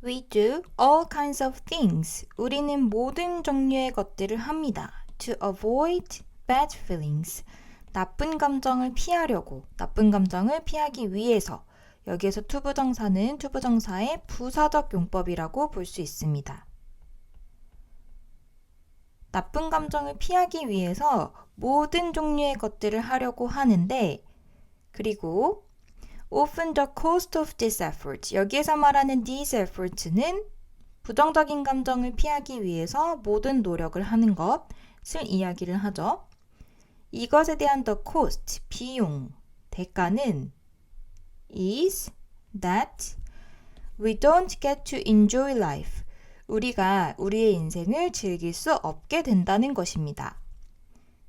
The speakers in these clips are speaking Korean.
We do all kinds of things. 우리는 모든 종류의 것들을 합니다. To avoid bad feelings. 나쁜 감정을 피하려고, 나쁜 감정을 피하기 위해서. 여기에서 투부정사는 투부정사의 부사적 용법이라고 볼 수 있습니다. 나쁜 감정을 피하기 위해서 모든 종류의 것들을 하려고 하는데, 그리고 often the cost of this effort. 여기에서 말하는 these efforts는 부정적인 감정을 피하기 위해서 모든 노력을 하는 것을 이야기를 하죠. 이것에 대한 the cost, 비용, 대가는 is that we don't get to enjoy life. 우리가 우리의 인생을 즐길 수 없게 된다는 것입니다.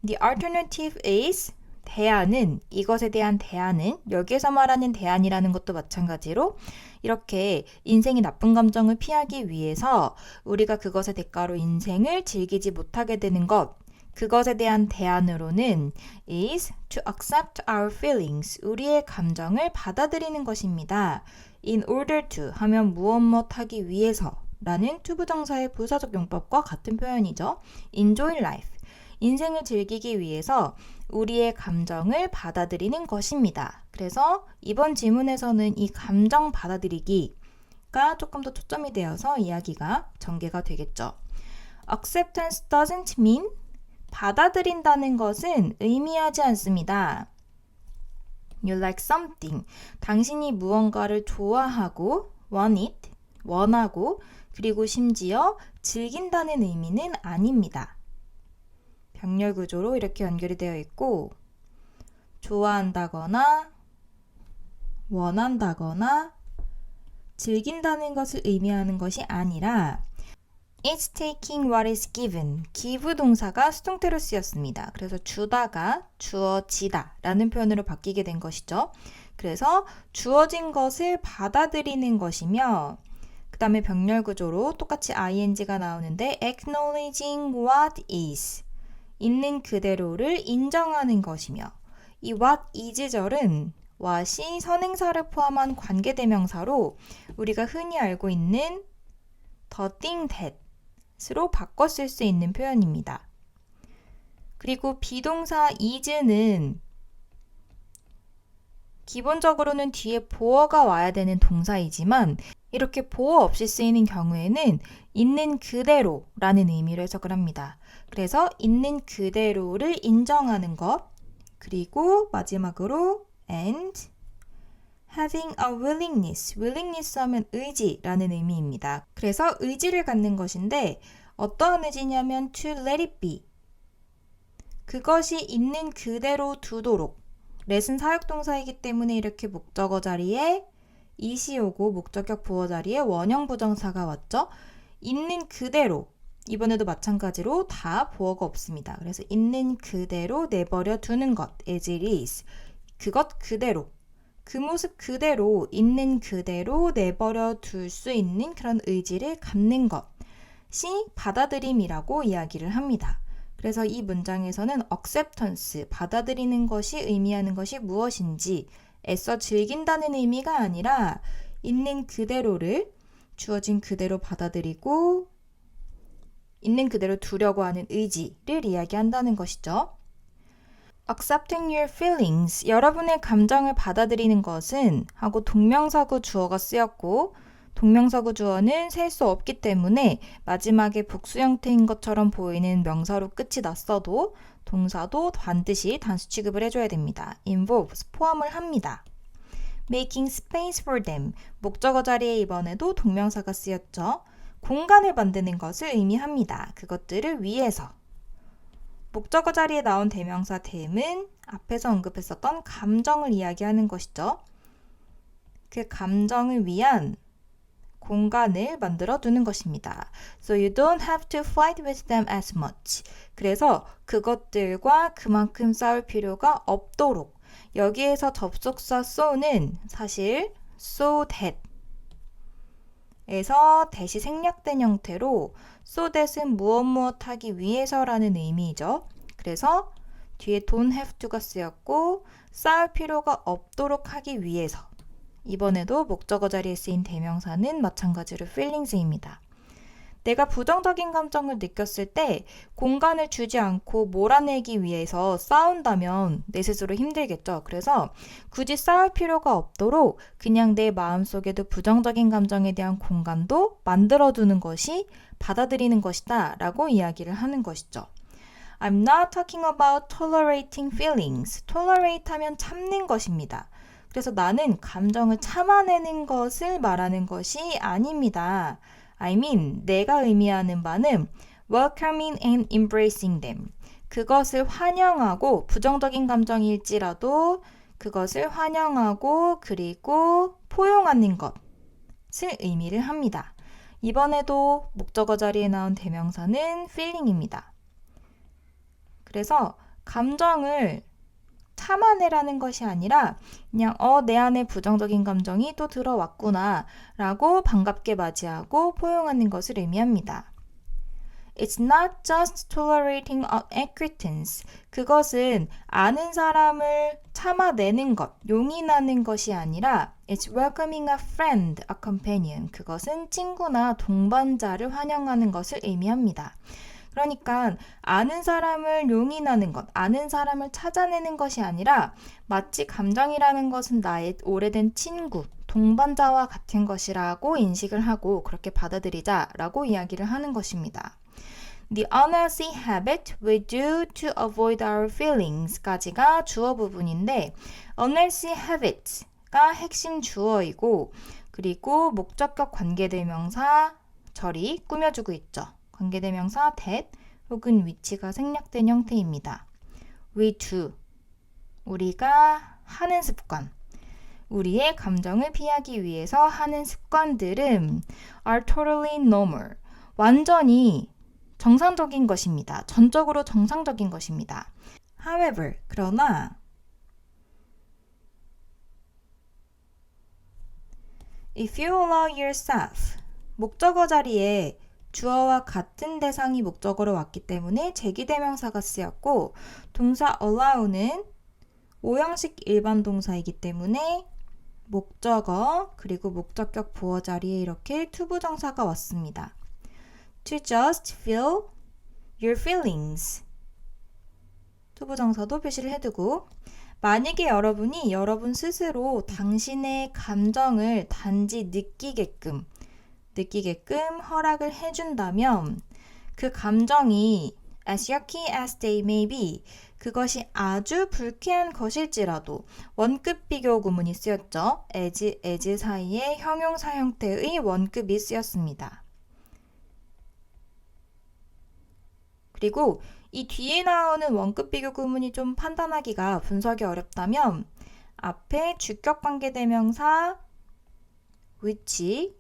The alternative is 대안은, 이것에 대한 대안은, 여기에서 말하는 대안이라는 것도 마찬가지로 이렇게 인생이 나쁜 감정을 피하기 위해서 우리가 그것의 대가로 인생을 즐기지 못하게 되는 것, 그것에 대한 대안으로는 is to accept our feelings, 우리의 감정을 받아들이는 것입니다. In order to 하면 무엇 하기 위해서 라는 투부정사의 부사적 용법과 같은 표현이죠. Enjoy life, 인생을 즐기기 위해서 우리의 감정을 받아들이는 것입니다. 그래서 이번 지문에서는 이 감정 받아들이기가 조금 더 초점이 되어서 이야기가 전개가 되겠죠. Acceptance doesn't mean 받아들인다는 것은 의미하지 않습니다. You like something. 당신이 무언가를 좋아하고 want it, 원하고 그리고 심지어 즐긴다는 의미는 아닙니다. 병렬 구조로 이렇게 연결이 되어 있고 좋아한다거나 원한다거나 즐긴다는 것을 의미하는 것이 아니라 It's taking what is given. give 동사가 수동태로 쓰였습니다. 그래서 주다가 주어지다 라는 표현으로 바뀌게 된 것이죠. 그래서 주어진 것을 받아들이는 것이며 그 다음에 병렬 구조로 똑같이 ing가 나오는데 acknowledging what is. 있는 그대로를 인정하는 것이며 이 what is절은 what이 선행사를 포함한 관계대명사로 우리가 흔히 알고 있는 the thing that으로 바꿔 쓸 수 있는 표현입니다. 그리고 비동사 is는 기본적으로는 뒤에 보어가 와야 되는 동사이지만 이렇게 보어 없이 쓰이는 경우에는 있는 그대로라는 의미로 해석을 합니다. 그래서 있는 그대로를 인정하는 것, 그리고 마지막으로 and having a willingness, willingness 하면 의지라는 의미입니다. 그래서 의지를 갖는 것인데 어떠한 의지냐면 to let it be, 그것이 있는 그대로 두도록. let은 사역동사이기 때문에 이렇게 목적어 자리에 it이 오고 목적격 부어 자리에 원형 부정사가 왔죠. 있는 그대로, 이번에도 마찬가지로 다 보어가 없습니다. 그래서 있는 그대로 내버려 두는 것, as it is. 그것 그대로, 그 모습 그대로, 있는 그대로 내버려 둘 수 있는 그런 의지를 갖는 것이 받아들임이라고 이야기를 합니다. 그래서 이 문장에서는 acceptance, 받아들이는 것이 의미하는 것이 무엇인지 애써 즐긴다는 의미가 아니라 있는 그대로를 주어진 그대로 받아들이고 있는 그대로 두려고 하는 의지를 이야기한다는 것이죠. Accepting your feelings, 여러분의 감정을 받아들이는 것은 하고 동명사구 주어가 쓰였고 동명사구 주어는 셀 수 없기 때문에 마지막에 복수 형태인 것처럼 보이는 명사로 끝이 났어도 동사도 반드시 단수 취급을 해줘야 됩니다. involves, 포함을 합니다. making space for them, 목적어 자리에 이번에도 동명사가 쓰였죠. 공간을 만드는 것을 의미합니다. 그것들을 위해서. 목적어 자리에 나온 대명사 them은 앞에서 언급했었던 감정을 이야기하는 것이죠. 그 감정을 위한 공간을 만들어 두는 것입니다. So you don't have to fight with them as much. 그래서 그것들과 그만큼 싸울 필요가 없도록. 여기에서 접속사 so는 사실 so that 에서 that이 생략된 형태로 so that은 무엇 하기 위해서라는 의미죠. 그래서 뒤에 don't have to가 쓰였고 싸울 필요가 없도록 하기 위해서 이번에도 목적어 자리에 쓰인 대명사는 마찬가지로 feelings입니다. 내가 부정적인 감정을 느꼈을 때 공간을 주지 않고 몰아내기 위해서 싸운다면 내 스스로 힘들겠죠. 그래서 굳이 싸울 필요가 없도록 그냥 내 마음속에도 부정적인 감정에 대한 공간도 만들어두는 것이 받아들이는 것이다 라고 이야기를 하는 것이죠. I'm not talking about tolerating feelings. tolerate 하면 참는 것입니다. 그래서 나는 감정을 참아내는 것을 말하는 것이 아닙니다. I mean, 내가 의미하는 바는 welcoming and embracing them. 그것을 환영하고 부정적인 감정일지라도 그것을 환영하고 그리고 포용하는 것을 의미를 합니다. 이번에도 목적어 자리에 나온 대명사는 feeling입니다. 그래서 감정을 참아내라는 것이 아니라 그냥 내 안에 부정적인 감정이 또 들어왔구나 라고 반갑게 맞이하고 포용하는 것을 의미합니다. It's not just tolerating acquaintance. 그것은 아는 사람을 참아내는 것, 용인하는 것이 아니라 It's welcoming a friend, a companion. 그것은 친구나 동반자를 환영하는 것을 의미합니다. 그러니까 아는 사람을 용인하는 것, 아는 사람을 찾아내는 것이 아니라 마치 감정이라는 것은 나의 오래된 친구, 동반자와 같은 것이라고 인식을 하고 그렇게 받아들이자라고 이야기를 하는 것입니다. The unhealthy habit we do to avoid our feelings까지가 주어 부분인데 unhealthy habit가 핵심 주어이고 그리고 목적격 관계대명사 절이 꾸며주고 있죠. 관계대명사 that 혹은 위치가 생략된 형태입니다. We do, 우리가 하는 습관. 우리의 감정을 피하기 위해서 하는 습관들은 are totally normal, 완전히 정상적인 것입니다. 전적으로 정상적인 것입니다. However, 그러나 if you allow yourself, 목적어 자리에 주어와 같은 대상이 목적어로 왔기 때문에 제기대명사가 쓰였고 동사 allow는 오형식 일반 동사이기 때문에 목적어 그리고 목적격 보어 자리에 이렇게 투부정사가 왔습니다. To just feel your feelings. 투부정사도 표시를 해두고 만약에 여러분이 여러분 스스로 당신의 감정을 단지 느끼게끔 허락을 해준다면 그 감정이 as yucky as they may be 그것이 아주 불쾌한 것일지라도 원급 비교 구문이 쓰였죠. as 사이에 형용사 형태의 원급이 쓰였습니다. 그리고 이 뒤에 나오는 원급 비교 구문이 좀 판단하기가 분석이 어렵다면 앞에 주격관계대명사 which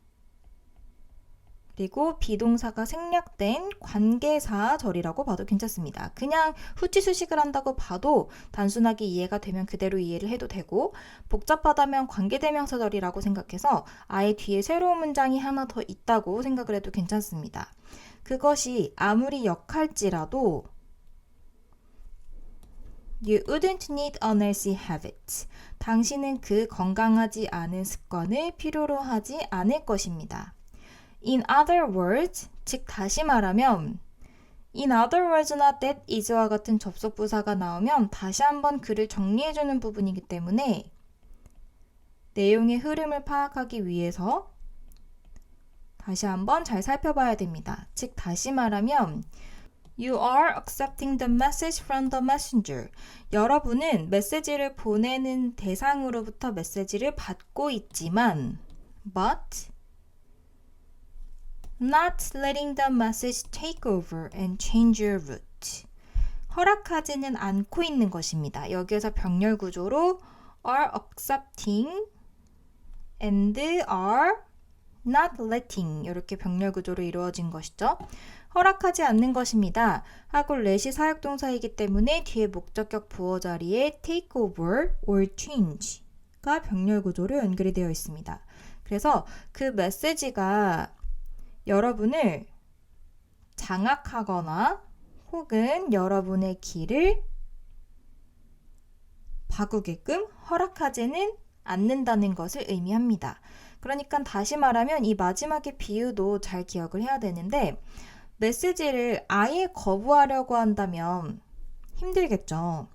그리고 비동사가 생략된 관계사 절이라고 봐도 괜찮습니다. 그냥 후치 수식을 한다고 봐도 단순하게 이해가 되면 그대로 이해를 해도 되고 복잡하다면 관계대명사 절이라고 생각해서 아예 뒤에 새로운 문장이 하나 더 있다고 생각을 해도 괜찮습니다. 그것이 아무리 역할지라도 You wouldn't need unhealthy habits. 당신은 그 건강하지 않은 습관을 필요로 하지 않을 것입니다. In other words, 즉 다시 말하면 In other words나 that is와 같은 접속 부사가 나오면 다시 한번 글을 정리해주는 부분이기 때문에 내용의 흐름을 파악하기 위해서 다시 한번 잘 살펴봐야 됩니다. 즉 다시 말하면 You are accepting the message from the messenger. 여러분은 메시지를 보내는 대상으로부터 메시지를 받고 있지만 but not letting the message take over and change your route. 허락하지는 않고 있는 것입니다. 여기에서 병렬 구조로 are accepting and are not letting 이렇게 병렬 구조로 이루어진 것이죠. 허락하지 않는 것입니다. 하고 let이 사역동사이기 때문에 뒤에 목적격 부어 자리에 take over or change가 병렬 구조로 연결이 되어 있습니다. 그래서 그 메시지가 여러분을 장악하거나 혹은 여러분의 길을 바꾸게끔 허락하지는 않는다는 것을 의미합니다. 그러니까 다시 말하면 이 마지막의 비유도 잘 기억을 해야 되는데 메시지를 아예 거부하려고 한다면 힘들겠죠.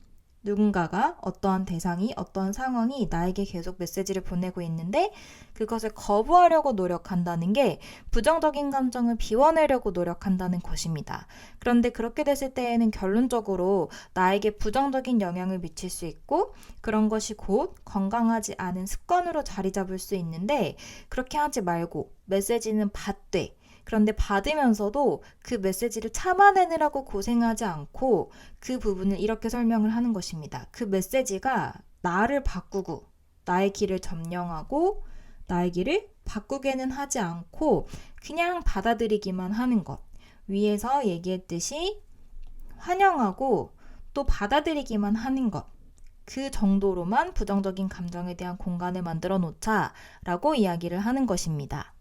누군가가 어떠한 대상이 어떠한 상황이 나에게 계속 메시지를 보내고 있는데 그것을 거부하려고 노력한다는 게 부정적인 감정을 비워내려고 노력한다는 것입니다. 그런데 그렇게 됐을 때에는 결론적으로 나에게 부정적인 영향을 미칠 수 있고 그런 것이 곧 건강하지 않은 습관으로 자리 잡을 수 있는데 그렇게 하지 말고 메시지는 받되 그런데 받으면서도 그 메시지를 참아내느라고 고생하지 않고 그 부분을 이렇게 설명을 하는 것입니다. 그 메시지가 나를 바꾸고 나의 길을 점령하고 나의 길을 바꾸게는 하지 않고 그냥 받아들이기만 하는 것. 위에서 얘기했듯이 환영하고 또 받아들이기만 하는 것. 그 정도로만 부정적인 감정에 대한 공간을 만들어 놓자라고 이야기를 하는 것입니다.